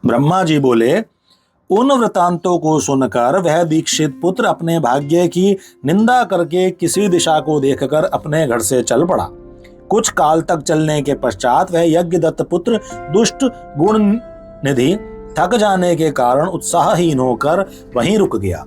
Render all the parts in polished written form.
ब्रह्मा जी बोले, उन वृतांतों को सुनकर वह दीक्षित पुत्र अपने भाग्य की निंदा करके किसी दिशा को देखकर अपने घर से चल पड़ा। कुछ काल तक चलने के पश्चात वह यज्ञदत्त पुत्र दुष्ट गुण निधि थक जाने के कारण उत्साहहीन होकर वहीं रुक गया।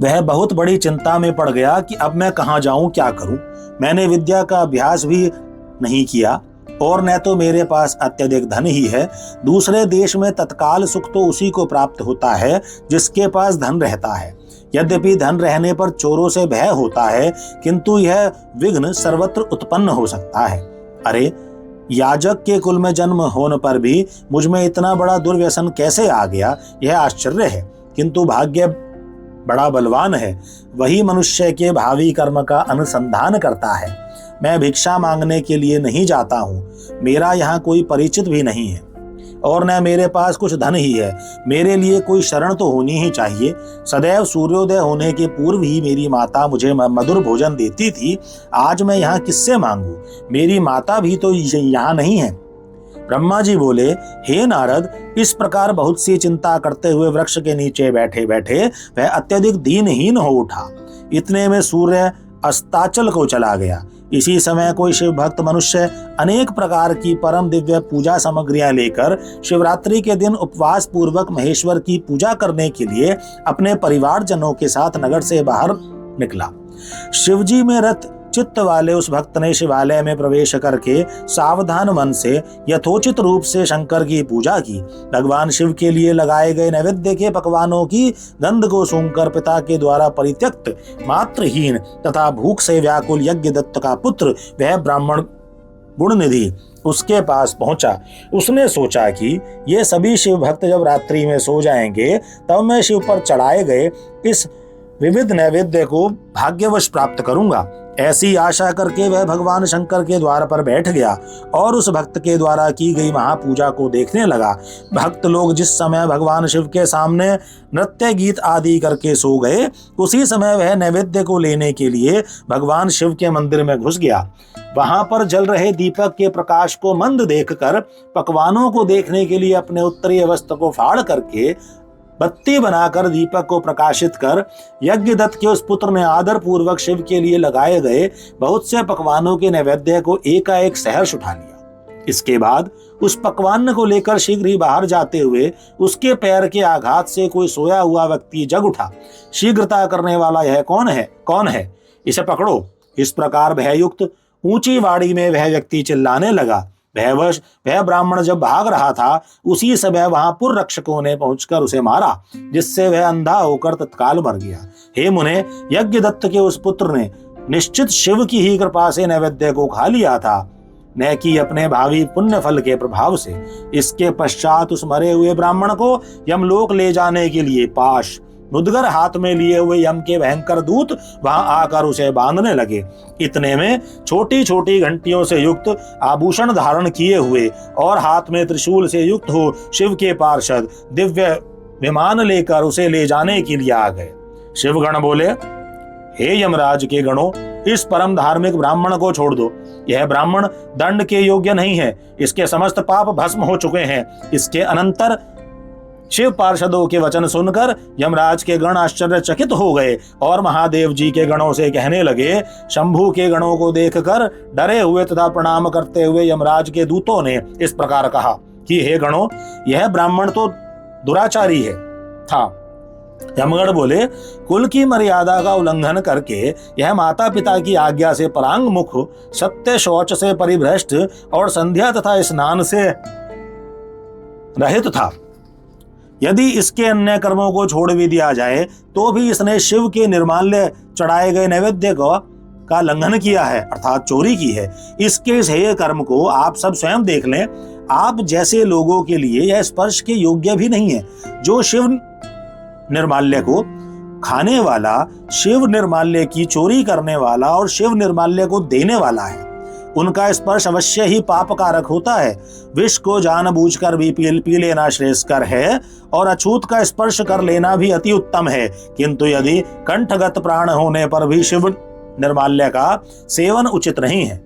वह बहुत बड़ी चिंता में पड़ गया कि अब मैं कहाँ जाऊं, क्या करूं। मैंने विद्या का अभ्यास भी नहीं किया और न तो मेरे पास अत्यधिक धन ही है। दूसरे देश में तत्काल सुख तो उसी को प्राप्त होता है जिसके पास धन रहता है। यद्यपि धन रहने पर चोरों से भय होता है, किंतु यह विघ्न सर्वत्र उत्पन्न हो सकता है। अरे, याजक के कुल में जन्म होने पर भी मुझ में इतना बड़ा दुर्व्यसन कैसे आ गया, यह आश्चर्य है। किंतु भाग्य बड़ा बलवान है, वही मनुष्य के भावी कर्म का अनुसंधान करता है। मैं भिक्षा मांगने के लिए नहीं जाता हूँ, मेरा यहाँ कोई परिचित भी नहीं है और न मेरे पास कुछ धन ही है। मेरे लिए कोई शरण तो होनी ही चाहिए। सदैव सूर्योदय होने के पूर्व ही मेरी माता मुझे मधुर भोजन देती थी। आज मैं यहाँ किससे मांगू? मेरी माता भी तो यहाँ नहीं है। ब्रह्मा जी बोले, हे नारद, इस प्रकार बहुत सी चिंता करते हुए वृक्ष के नीचे बैठे बैठे वह अत्यधिक दीनहीन हो उठा। इतने में सूर्य अस्ताचल को चला गया। इसी समय कोई शिव भक्त मनुष्य अनेक प्रकार की परम दिव्य पूजा सामग्रियां लेकर शिवरात्रि के दिन उपवास पूर्वक महेश्वर की पूजा करने के लिए अपने परिवारजनों के साथ नगर से बाहर निकला। शिवजी में रत चित्त वाले उस भक्त ने शिवालय में प्रवेश करके सावधान मन से यथोचित रूप से शंकर की पूजा की। भगवान शिव के लिए लगाए गए नैवेद्य के पकवानों की गंध को सूंघकर पिता के द्वारा परित्यक्त, मात्रहीन तथा भूख से व्याकुल यज्ञदत्त का पुत्र वह ब्राह्मण गुणनिधि उसके पास पहुंचा। उसने सोचा कि ये सभी शिव भक्त जब रात्रि में सो जाएंगे तब मैं शिव पर चढ़ाए गए इस विविध नैवेद्य को भाग्यवश प्राप्त करूंगा। ऐसी आशा करके वह भगवान शंकर के द्वार पर बैठ गया और उस भक्त के द्वारा की गई महापूजा को देखने लगा। भक्त लोग जिस समय भगवान शिव के सामने नृत्य गीत आदि करके सो गए, उसी समय वह नैवेद्य को लेने के लिए भगवान शिव के मंदिर में घुस गया। वहां पर जल रहे दीपक के प्रकाश को मंद देखकर पकवानों को देखने के लिए अपने उत्तरीय वस्त्र को फाड़ करके बत्ती बनाकर दीपक को प्रकाशित कर यज्ञदत्त के उस पुत्र ने आदर पूर्वक शिव के लिए लगाए गए बहुत से पकवानों के नैवेद्य को एकाएक सहर्ष उठा लिया। इसके बाद उस पकवान को लेकर शीघ्र ही बाहर जाते हुए उसके पैर के आघात से कोई सोया हुआ व्यक्ति जग उठा। शीघ्रता करने वाला यह कौन है? इसे पकड़ो। इस प्रकार भययुक्त ऊंची वाड़ी में वह व्यक्ति चिल्लाने लगा। भयवश वह ब्राह्मण जब भाग रहा था उसी समय वहां पुर रक्षकों ने पहुंचकर उसे मारा, जिससे वह अंधा होकर तत्काल मर गया। हे मुने, यज्ञदत्त के उस पुत्र ने निश्चित शिव की ही कृपा से नैवेद्य को खा लिया था, न कि अपने भावी पुण्य फल के प्रभाव से। इसके पश्चात उस मरे हुए ब्राह्मण को यमलोक ले जाने के लिए पाश मुदगर हाथ में लिए हुए यम के भयंकर दूत वहां आकर उसे बांधने लगे। इतने में छोटी छोटी घंटियों से युक्त आभूषण धारण किए हुए और हाथ में त्रिशूल से युक्त हो शिव के पार्षद दिव्य विमान लेकर उसे ले जाने के लिए आ गए। शिवगण बोले, हे यमराज के गणों, इस परम धार्मिक ब्राह्मण को छोड़ दो। यह ब्राह्मण दंड के योग्य नहीं है। इसके समस्त पाप भस्म हो चुके हैं। इसके अनंतर शिव पार्षदों के वचन सुनकर यमराज के गण आश्चर्यचकित हो गए और महादेव जी के गणों से कहने लगे। शंभू के गणों को देखकर डरे हुए तथा प्रणाम करते हुए यमराज के दूतों ने इस प्रकार कहा कि हे गणों, यह ब्राह्मण तो दुराचारी था। यमगण बोले, कुल की मर्यादा का उल्लंघन करके यह माता पिता की आज्ञा से परांग मुख, सत्य शौच से परिभ्रष्ट और संध्या तथा स्नान से रहित था। यदि इसके अन्य कर्मों को छोड़ भी दिया जाए तो भी इसने शिव के निर्माल्य चढ़ाए गए नैवेद्य का लंघन किया है, अर्थात चोरी की है। इसके इस हेय कर्म को आप सब स्वयं देख लें। आप जैसे लोगों के लिए यह स्पर्श के योग्य भी नहीं है। जो शिव निर्माल्य को खाने वाला, शिव निर्माल्य की चोरी करने वाला और शिव निर्माल्य को देने वाला है, उनका स्पर्श अवश्य ही पाप कारक होता है। विष को जानबूझकर भी पी लेना श्रेयस्कर है और अछूत का स्पर्श कर लेना भी अति उत्तम है। किंतु यदि कंठगत प्राण होने पर भी शिव निर्माल्य का सेवन उचित नहीं है।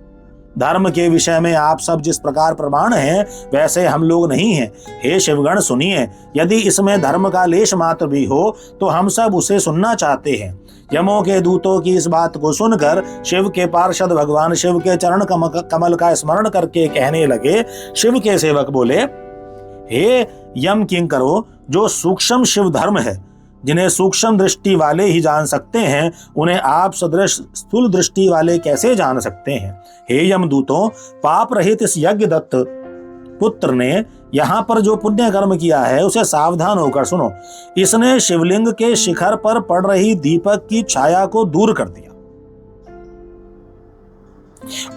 धर्म के विषय में आप सब जिस प्रकार प्रमाण हैं वैसे हम लोग नहीं हैं। हे शिवगण सुनिए, यदि इसमें धर्म का लेश मात्र भी हो तो हम सब उसे सुनना चाहते हैं। यमों के दूतों की इस बात को सुनकर शिव के पार्षद भगवान शिव के चरण कमल का स्मरण करके कहने लगे। शिव के सेवक बोले, हे यम किंकरो, जो सूक्ष्म शिव धर्म है, जिन्हें सूक्ष्म दृष्टि वाले ही जान सकते हैं, उन्हें आप सदृश स्थूल दृष्टि वाले कैसे जान सकते हैं। हे यमदूतों, पाप रहित इस यज्ञ दत्त पुत्र ने यहाँ पर जो पुण्य कर्म किया है उसे सावधान होकर सुनो। इसने शिवलिंग के शिखर पर पड़ रही दीपक की छाया को दूर कर दिया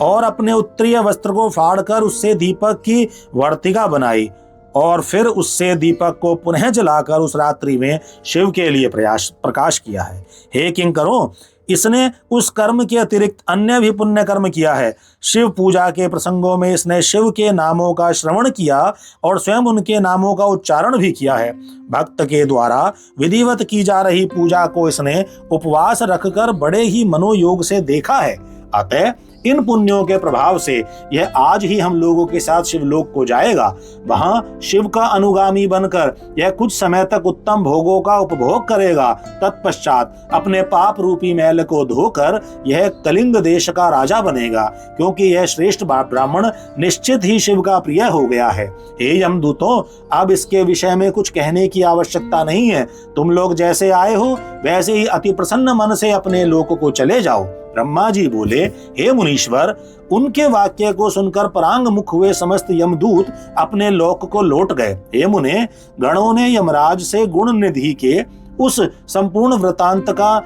और अपने उत्तरीय वस्त्र को फाड़कर उससे दीपक की वर्तिका बनाई और फिर उससे दीपक को पुनः जलाकर उस रात्रि में शिव के लिए प्रकाश किया है। हे किंकरों, इसने उस कर्म के अतिरिक्त अन्य भी पुण्य कर्म किया है। शिव पूजा के प्रसंगों में इसने शिव के नामों का श्रवण किया और स्वयं उनके नामों का उच्चारण भी किया है। भक्त के द्वारा विधिवत की जा रही पूजा को इसने उपवास रखकर बड़े ही मनोयोग से देखा है। अतः इन पुण्यों के प्रभाव से यह आज ही हम लोगों के साथ शिवलोक को जाएगा। वहां शिव का अनुगामी बनकर यह कुछ समय तक उत्तम भोगों का उपभोग करेगा। तत्पश्चात अपने पाप रूपी मैल को धोकर यह कलिंग देश का राजा बनेगा, क्योंकि यह श्रेष्ठ ब्राह्मण निश्चित ही शिव का प्रिय हो गया है। हे यमदूतों, अब इसके विषय में कुछ कहने की आवश्यकता नहीं है। तुम लोग जैसे आए हो वैसे ही अति प्रसन्न मन से अपने लोक को चले जाओ। ब्रह्मा जी बोले, हे मुनीश्वर, उनके वाक्य को सुनकर परांग मुख हुए समस्त यमदूत अपने लोक को लौट गए। हे मुने, गणों ने यमराज से गुण निधि के उस संपूर्ण वृतांत का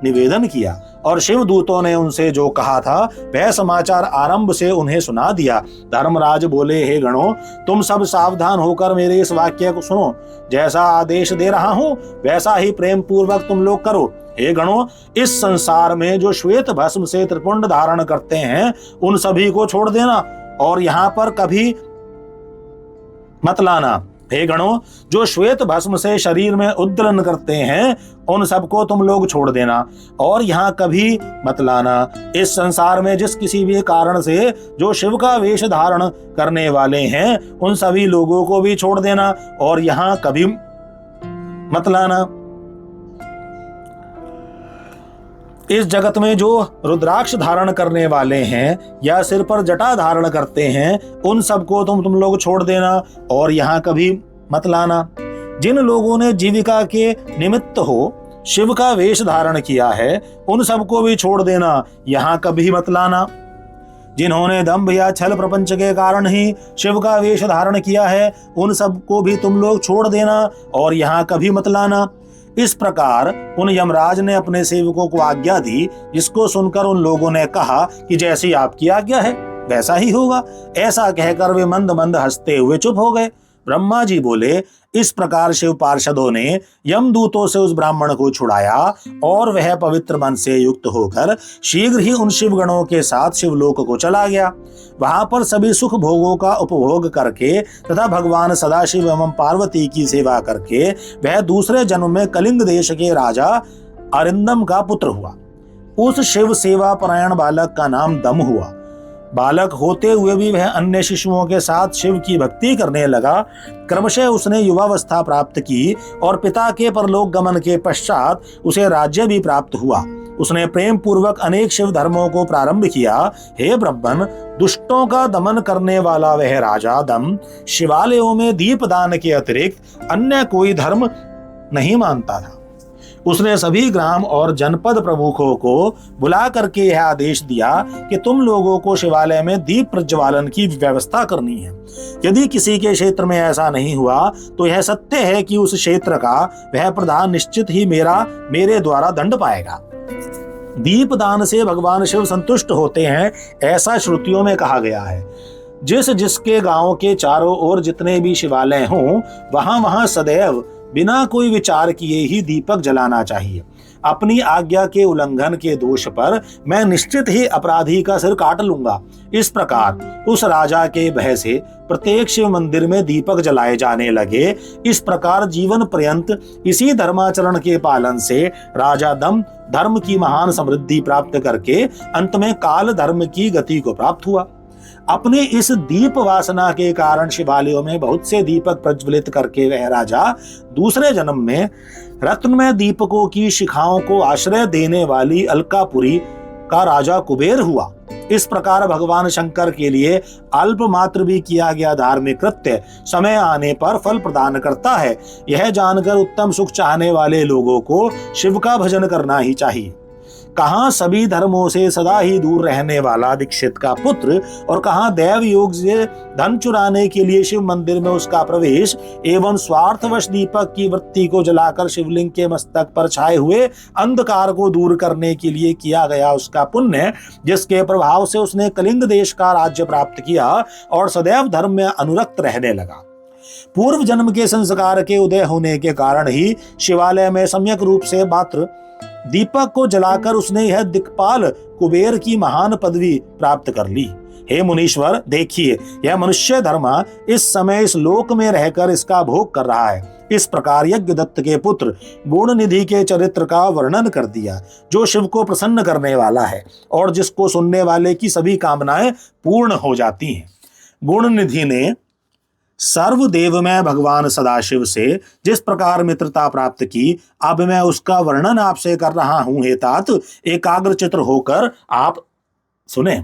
निवेदन किया और शिव दूतों ने उनसे जो कहा था वह समाचार आरंभ से उन्हें सुना दिया। धर्मराज बोले, हे गणों, तुम सब सावधान होकर मेरे इस वाक्य को सुनो। जैसा आदेश दे रहा हूं वैसा ही प्रेम पूर्वक तुम लोग करो। हे गणों, इस संसार में जो श्वेत भस्म से त्रिपुंड धारण करते हैं उन सभी को छोड़ देना और यहाँ पर कभी मत लाना। हे गणों, जो श्वेत भस्म से शरीर में उद्दलन करते हैं उन सबको तुम लोग छोड़ देना और यहाँ कभी मत लाना। इस संसार में जिस किसी भी कारण से जो शिव का वेश धारण करने वाले हैं उन सभी लोगों को भी छोड़ देना और यहाँ कभी मत लाना। इस जगत में जो रुद्राक्ष धारण करने वाले हैं या सिर पर जटा धारण करते हैं उन सबको तुम लोग छोड़ देना और यहाँ कभी मत लाना। जिन लोगों ने जीविका के निमित्त हो शिव का वेश धारण किया है उन सबको भी छोड़ देना, यहाँ कभी मत लाना। जिन्होंने दंभ या छल प्रपंच के कारण ही शिव का वेश धारण किया है उन सबको भी तुम लोग छोड़ देना और यहाँ कभी मत लाना। इस प्रकार उन यमराज ने अपने सेवकों को आज्ञा दी, जिसको सुनकर उन लोगों ने कहा कि जैसी आपकी आज्ञा है वैसा ही होगा। ऐसा कहकर वे मंद मंद हंसते हुए चुप हो गए। ब्रह्मा जी बोले, इस प्रकार शिव पार्षदों ने यमदूतों से उस ब्राह्मण को छुड़ाया और वह पवित्र मन से युक्त होकर शीघ्र ही उन शिवगणों के साथ शिवलोक को चला गया। वहां पर सभी सुख भोगों का उपभोग करके तथा भगवान सदाशिव एवं पार्वती की सेवा करके वह दूसरे जन्म में कलिंग देश के राजा अरिंदम का पुत्र हुआ। उस शिव सेवा परायण बालक का नाम दम हुआ। बालक होते हुए भी वह अन्य शिशुओं के साथ शिव की भक्ति करने लगा। क्रमशः उसने युवावस्था प्राप्त की और पिता के परलोक गमन के पश्चात उसे राज्य भी प्राप्त हुआ। उसने प्रेम पूर्वक अनेक शिव धर्मों को प्रारंभ किया। हे ब्रह्मन, दुष्टों का दमन करने वाला वह राजा दम शिवालयों में दीपदान के अतिरिक्त अन्य कोई धर्म नहीं मानता था। उसने सभी ग्राम और जनपद प्रमुखों को बुला करके यह आदेश दिया कि तुम लोगों को शिवालय में दीप प्रज्वलन की व्यवस्था करनी है। यदि किसी के क्षेत्र में ऐसा नहीं हुआ तो यह सत्य है कि उस क्षेत्र का वह प्रधान निश्चित ही मेरे द्वारा दंड पाएगा। दीपदान से भगवान शिव संतुष्ट होते हैं, ऐसा श्रुतियों में कहा गया है। जिसके गांव के चारों ओर जितने भी शिवालय हों वहां सदैव बिना कोई विचार किए ही दीपक जलाना चाहिए। अपनी आज्ञा के उल्लंघन के दोष पर मैं निश्चित ही अपराधी का सिर काट लूंगा। इस प्रकार उस राजा के भय से प्रत्येक शिव मंदिर में दीपक जलाए जाने लगे। इस प्रकार जीवन पर्यंत इसी धर्माचरण के पालन से राजा दम धर्म की महान समृद्धि प्राप्त करके अंत में काल धर्म की गति को प्राप्त हुआ। अपने इस दीप वासना के कारण शिवालयों में बहुत से दीपक प्रज्वलित करके वह राजा दूसरे जन्म में रत्नमय दीपकों की शिखाओं को आश्रय देने वाली अलकापुरी का राजा कुबेर हुआ। इस प्रकार भगवान शंकर के लिए अल्प मात्र भी किया गया धार्मिक कृत्य समय आने पर फल प्रदान करता है। यह जानकर उत्तम सुख चाहने वाले लोगों को शिव का भजन करना ही चाहिए। कहाँ सभी धर्मों से सदा ही दूर रहने वाला दीक्षित का पुत्र और कहाँ दैव योग से धन चुराने के लिए शिव मंदिर में उसका प्रवेश एवं स्वार्थवश दीपक की वृत्ति को जलाकर शिवलिंग के मस्तक पर छाए हुए अंधकार को दूर करने के लिए किया गया उसका पुण्य, जिसके प्रभाव से उसने कलिंग देश का राज्य प्राप्त किया और सदैव धर्म में अनुरक्त रहने लगा। पूर्व जन्म के संस्कार के उदय होने के कारण ही शिवालय में सम्यक रूप से मात्र दीपक को जलाकर उसने यह दिक्पाल कुबेर की महान पदवी प्राप्त कर ली। हे मुनीश्वर, देखिए यह मनुष्य धर्मा इस समय इस लोक में रहकर इसका भोग कर रहा है। इस प्रकार यज्ञदत्त के पुत्र गुण निधि के चरित्र का वर्णन कर दिया, जो शिव को प्रसन्न करने वाला है और जिसको सुनने वाले की सभी कामनाएं पूर्ण हो जाती हैं। गुण निधि ने सर्वदेवमय भगवान सदाशिव से जिस प्रकार मित्रता प्राप्त की, अब मैं उसका वर्णन आपसे कर रहा हूं। हे तात, एकाग्रचित्त होकर आप सुने।